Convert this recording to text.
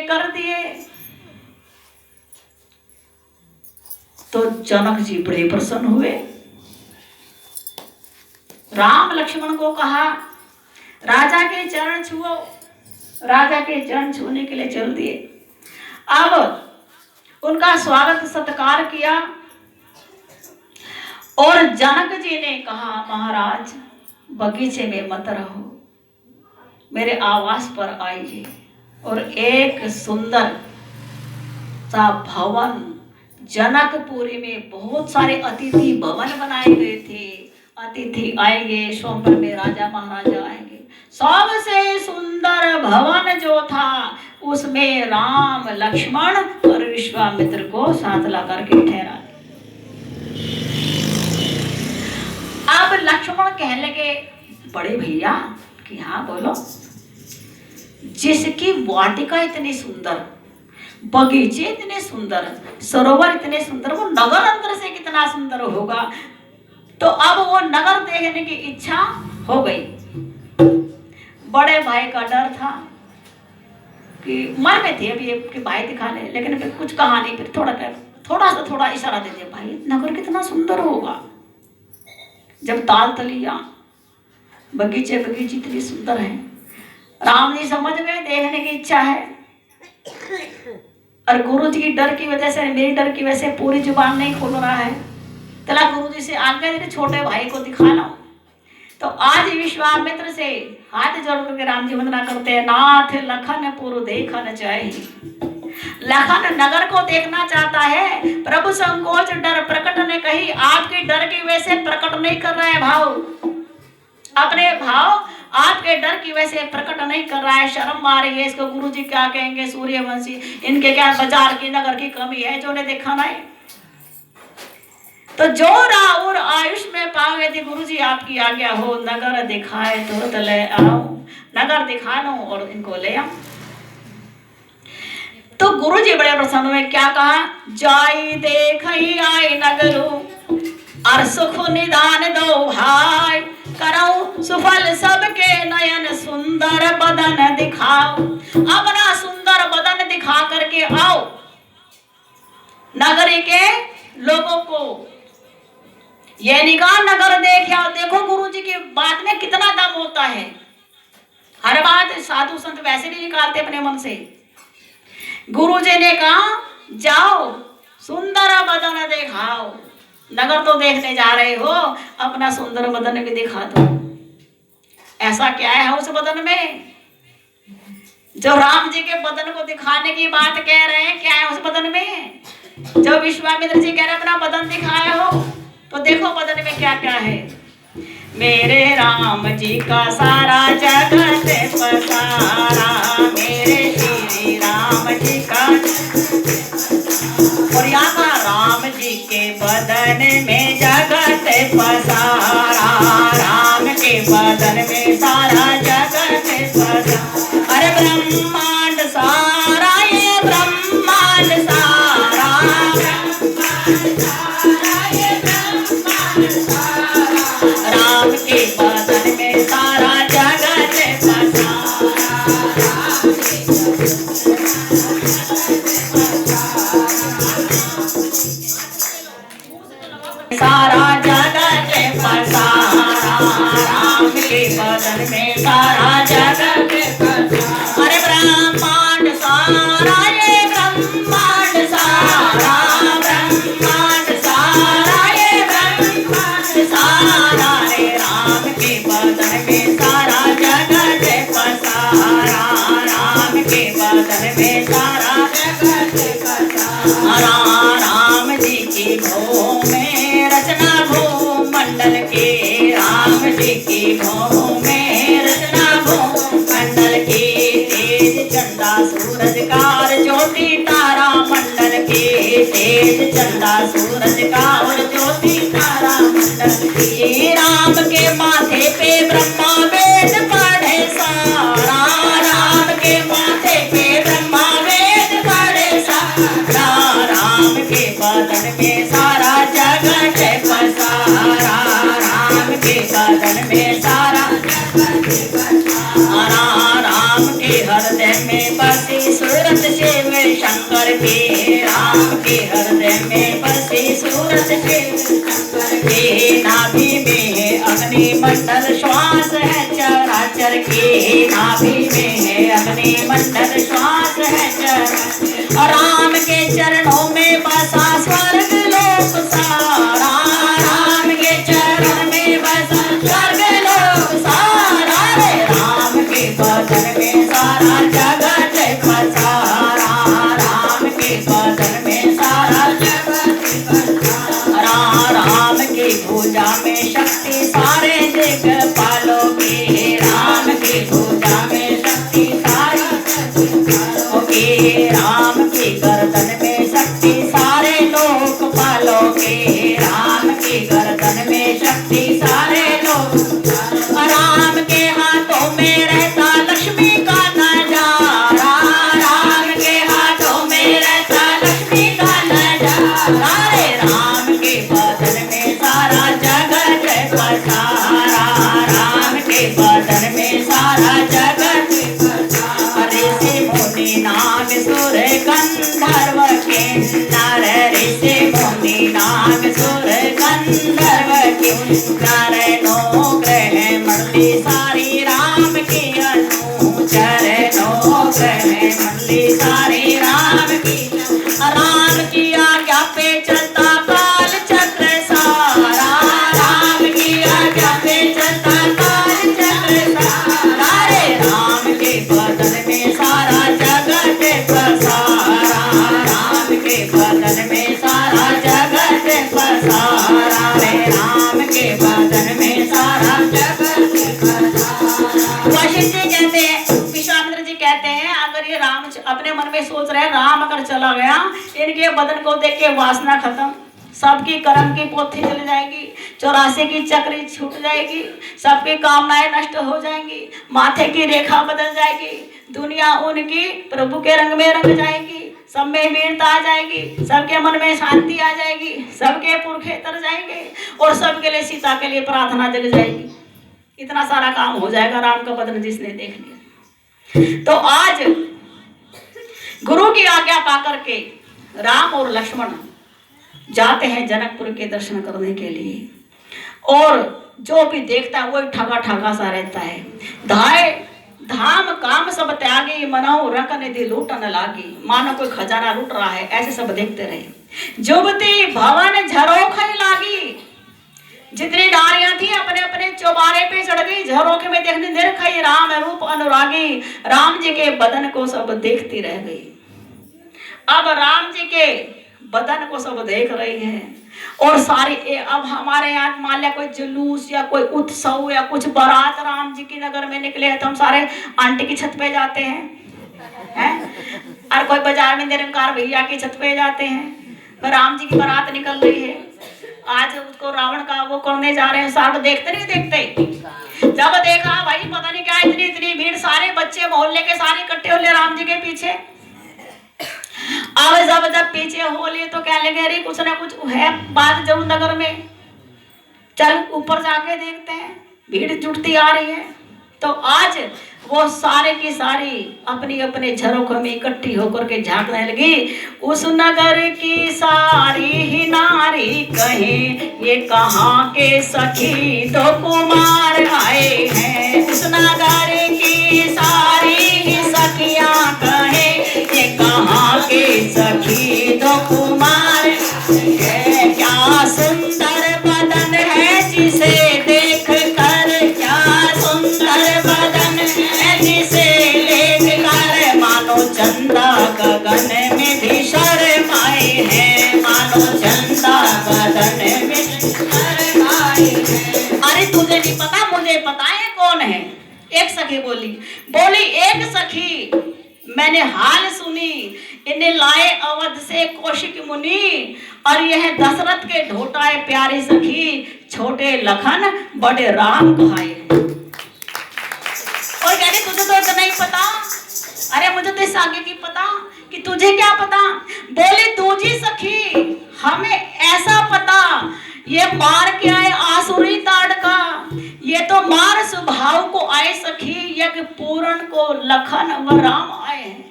कर दिए। तो जनक जी बड़े प्रसन्न हुए। राम लक्ष्मण को कहा राजा के चरण छुओ। राजा के चरण छूने के लिए चल दिए। अब उनका स्वागत सत्कार किया और जनक जी ने कहा महाराज बगीचे में मत रहो, मेरे आवास पर आइए। और एक सुंदर सा भवन, जनकपुरी में बहुत सारे अतिथि भवन बनाए गए थे। अतिथि आएंगे, स्वयंवर में राजा महाराजा आएंगे। सबसे सुंदर भवन जो था उसमें राम लक्ष्मण और विश्वामित्र को साथ ला करके ठहरा दिया। अब लक्ष्मण कहने लगे बड़े भैया कि हाँ बोलो। जिसकी वाटिका इतनी सुंदर, बगीचे इतने सुंदर, सरोवर इतने सुंदर, वो नगर अंदर से कितना सुंदर होगा। तो अब वो नगर देखने की इच्छा हो गई। बड़े भाई का डर था कि मन में थे अभी कि भाई दिखा ले, लेकिन फिर कुछ कहा नहीं। फिर थोड़ा इशारा दे दिया, भाई नगर कितना सुंदर होगा। जब ताल तलिया बगीचे इतनी सुंदर है। राम जी समझ गए देखने की इच्छा है। और गुरु जी की डर की वजह से, मेरी डर की वजह से पूरी जुबान नहीं खोल रहा है। चला गुरु जी से आज्ञा दे छोटे भाई को दिखा लो। तो आज विश्वामित्र से हाथ जोड़ करके राम जी वंदना करते हैं। नाथ लखन पुर देखन चाहे। लखन नगर को देखना चाहता है, प्रभु संकोच डर प्रकट ने कही। आपके डर की वजह से प्रकट नहीं कर रहा है भाव, अपने भाव आपके डर की वजह से प्रकट नहीं कर रहा है। शर्म आ रही है इसको। गुरु जी क्या कहेंगे, सूर्यवंशी इनके क्या बाजार की नगर की कमी है जो ने देखा नहीं। तो जो राउर आयुष में पावे थी गुरु जी आपकी आज्ञा हो, नगर दिखाए तुरंत ले आओ। नगर दिखा लो और इनको ले आओ। तो गुरु जी बड़े प्रसन्न हुए। क्या कहा, जाई देख आई नगरू और सुख निदान दो भाई। करो सुफल सबके नयन सुंदर बदन दिखाओ। अपना सुंदर बदन दिखा करके आओ नगरी के लोगों को। ये निगाह नगर देख आओ। देखो गुरु जी की बात में कितना दम होता है। हर बात साधु संत वैसे नहीं निकालते अपने मन से। गुरु जी ने कहा जाओ सुंदर बदन दिखाओ। नगर तो देखने जा रहे हो, अपना सुंदर बदन भी दिखा दो। ऐसा क्या है उस बदन में जो राम जी के बदन को दिखाने की बात कह रहे हैं? क्या है उस बदन में जो विश्वामित्र जी कह रहे हैं अपना बदन दिखाए हो? तो देखो बदन में क्या क्या है। मेरे राम जी का सारा जगत पसारा। मेरे श्री राम जी का। और यहाँ का राम जी के बदन में जगत पसारा। राम के बदन में सारा जगत पसारा। अरे ब्रह्मांड सारा, ये ब्रह्मांड सारा। राम के बदन में सारा जगत पसारा। सारा जगत पसारा। राम के बदन में सारा जगत पसारा। अरे ब्रह्मांड सारा, ये ब्रह्मांड सारा। ब्रह्मांड सारा, ये ब्रह्मांड सारा। रे राम के बदन में सारा जगत पसारा। राम के बदन में सारा जगत पसारा। राम जी की भो में रचना भू मंडल के। राम जी की भो में रचना भू मंडल के। तेज चंदा सूरज कार ज्योति तारा मंडल के। तेज चंदा सूरज कार ज्योति तारा मंडल के। राम के माथे पे ब्रह्मा वेद पढ़े सारा। राम के माथे पे ब्रह्मा वेद पढ़े सारा। राम के बदन में सारा जगत पसारा। राम के बदन में सारा जगत पसारा। राम के हृदय में बसी सूरत से शंकर की, राम के हृदय में बसी सूरत शिव शंकर की, नाभि में है अग्निमंडल श्वास है चराचर की, नाभि में है अग्निमंडल श्वास है चराचर। राम के चरणों में बसा स्वर्ग लोक सारा, राम के चरण में बसा स्वर्ग लोक सारा, रे राम के बदन में सारा जगत पसारा, राम के बदन में सारा जगत पसारा, राम की पूजा में शक्ति सारे जग पालोगे, राम की पूजा में शक्ति सारी पालोगे, राम की गर्दन में शक्ति सारे लोग पालोगे, राम की गर्दन में शक्ति सारे लोग, राम के हाथों में रहता लक्ष्मी का नजारा, राम के हाथों में रहता लक्ष्मी का नजारा, रे राम के बदन में सारा जगत पसारा, राम के बदन में सारा जगत पसारा, ऋषि मुनि नाग सुर गंधर्व किन्नर, ऋषि मुनि नाग सुर गंधर्व किन्नर, नौ ग्रह मंडली सारी राम की अनुचर, नौ ग्रह मंडली सारी राम की आज्ञा पे चलता काल चक्र सारा, राम की आज्ञा पे चलता काल चक्र सारा, रे राम के बदन में सारा जगत पसारा, राम के बदन में सारा जगत पसारा, रे राम के बदन में सारा जगत पसारा। वशिष्ठ जी कहते हैं, विश्वामित्र जी कहते हैं, अगर ये राम अपने मन में सोच रहे हैं राम अगर चला गया, इनके बदन को देख के वासना खत्म, सबकी कर्म की पोथी जल जाएगी, 84 की चक्री छूट जाएगी, सबकी कामनाएं नष्ट हो जाएंगी, माथे की रेखा बदल जाएगी, दुनिया उनकी प्रभु के रंग में रंग जाएगी, सब में वीरता आ जाएगी, सबके मन में शांति आ जाएगी, सबके पुरखे तर जाएंगे और सबके लिए सीता के लिए प्रार्थना जग जाएगी। इतना सारा काम हो जाएगा राम का बदन जिसने देख लिया। तो आज गुरु की आज्ञा पाकर के राम और लक्ष्मण जाते हैं जनकपुर के दर्शन करने के लिए, और जो भी देखता है वो ठगा ठगा सा रहता है। धाय धाम काम सब त्यागी, मनाओ रख निधि लूटन लागी, मानो कोई खजाना लूट रहा है, ऐसे सब देखते रहे। जुबती भवन झरोखे लागी, जितनी नारियां थी अपने अपने चौबारे पे चढ़ गई, झरोखे में देखने देखा राम रूप अनुरागी, राम जी के बदन को सब देखती रह गई। अब राम जी के बदन को सब देख रही हैं और सारी अब हमारे यहाँ मान लिया कोई जुलूस या कोई उत्सव या कुछ बारात राम जी की नगर में निकले तो हम सारे आंटी की छत पे जाते हैं और कोई बाजार में निरंकार भैया की छत पे जाते हैं। राम जी की बारात निकल रही है, आज उसको रावण का वो करने जा रहे हैं, सारे देखते नहीं देखते। जब देखा भाई पता नहीं क्या इतनी इतनी भीड़, सारे बच्चे मोहल्ले के सारे इकट्ठे हो ले राम जी के पीछे। अब जब पीछे हो लिए तो क्या लगे, अरे कुछ ना कुछ है बात जरूर नगर में, चल ऊपर जाके देखते हैं। भीड़ जुटती आ रही है तो आज वो सारे की सारी अपनी अपने झरोखों में इकट्ठी होकर के झांकने लगी। उस नगर की सारी ही नारी कहे ये कहाँ के सखी दो कुमार आए हैं। उस नगर की सारी ही सखियां कहे ये कहाँ के सखी दो कुमार है। क्या सुंदर बदन है जिसे देख कर, क्या सुंदर बदन है जिसे देख कर, मानो चंदा गगन में भी शर्माए हैं, मानो चंदा बदन में शर्माए हैं। अरे तुझे नहीं पता, मुझे पता है कौन है। एक सखी बोली एक सखी मैंने हाल सुनी, इन्हें लाए अवध से कौशिक मुनि, और यह दशरथ के ढोटाए प्यारी सखी, छोटे लखन बड़े राम कहाए। और कह रही तुझे तो इतना ही पता, अरे मुझे तो इस आगे की पता कि तुझे क्या पता। बोली दूजी सखी हमें ऐसा पता, ये मार के आए आसुरी ताड़का, ये तो मार स्वभाव को आए सखी, यज्ञ पूर्ण को लखन व राम आए हैं।